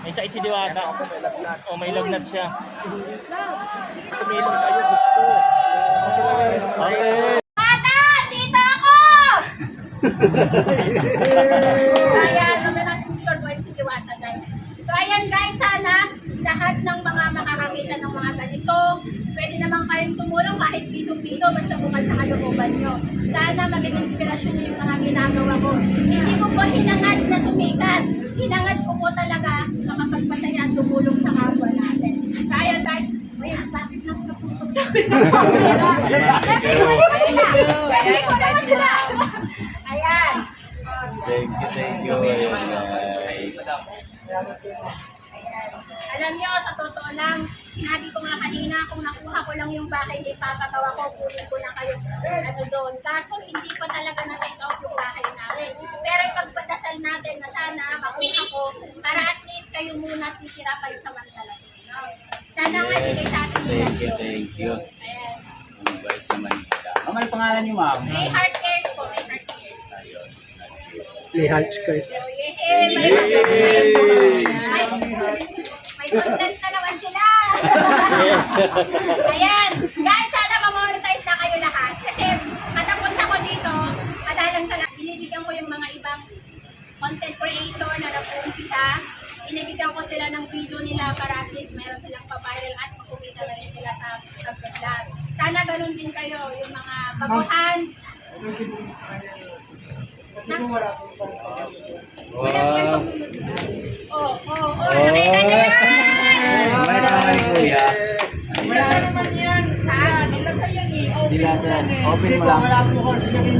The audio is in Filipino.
May sakit si Diwata. May lagnat. Oh, may lagnat siya. Sa milong tayo gusto. Okay. Bata! Dito ako! Ayan, ano na natin store boy si Diwata, guys. So, ayan guys, sana lahat ng mga makakakita ng mga ganito, pwede naman kayong tumulong kahit piso-piso basta bukal sa kalooban nyo. Sana maging inspirasyon nyo yung mga ginagawa ko. Hindi ko po hinangad na sumikat. Hinangad ko po talaga na mapagpasaya at tumulong sa kapwa natin. So, ayan guys, ayan, bakit nang naputok sa akin? Ayan. Thank you. Ayan, guys. Alam nyo, sa totoo lang, sinabi ko nga kanina, kung nakuha ko lang yung bahay ni Papagawa ko, kunin ko na kayo doon. Kaso hindi pa talaga na-take out yung bahay namin. Pero ipagpadasal natin na sana makuha ko para at least kayo muna titira kayo sa Mandala. No? Sana nga ibigay sa atin nila. Thank you. Ayan. Ang bait sa Manila. Ma'am, ano pangalan niyo, ma'am? May heart cares po, may heart cares. Ayun. Lihat guys. So, may content na naman sila. Ayan. Guys, sana ma-monetize na kayo lahat. Kasi katapunta ko dito, madalang talaga, binibigyan ko yung mga ibang content creator na nag-uumpisa. Binibigyan ko sila ng video nila para at least meron silang pa-viral at makumita na rin sila sa vlog. Sana ganun din kayo, yung mga baguhan. Wow. Nakita niyo na! Meron naman, kuya. Wala naman yan. Saan? Ilan sa yan eh? Dilata. Open mo lang. Wala po kasi kami